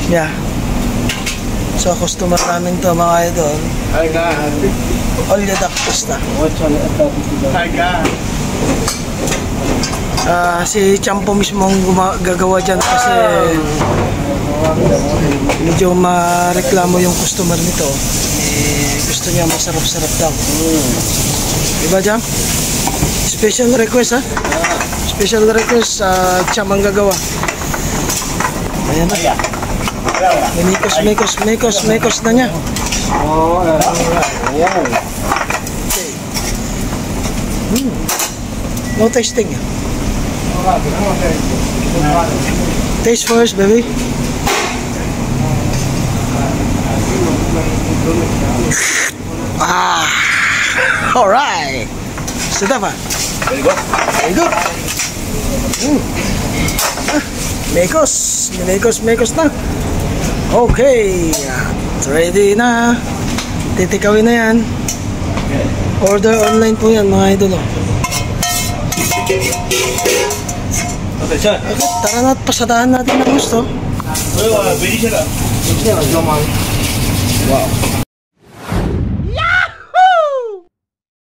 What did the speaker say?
Yeah. So, customer namin to mga idol. Olya Daktos na. Si Champo mismo ang gagawa dyan kasi medyo mareklamo yung customer nito. Gusto niya masarap-sarap daw. Diba Jam? Special request ha? Special request Cham ang gagawa. Ayan na. Mekos na niya. Okay. No tasting. Taste first, baby. Alright. Sedap ah? Very good. Very good. Mekos na. Okay. Ready na. Titikawin na yan. Order online po yan mga idol. Okay, tara na at pasadahan natin ang gusto. Wow.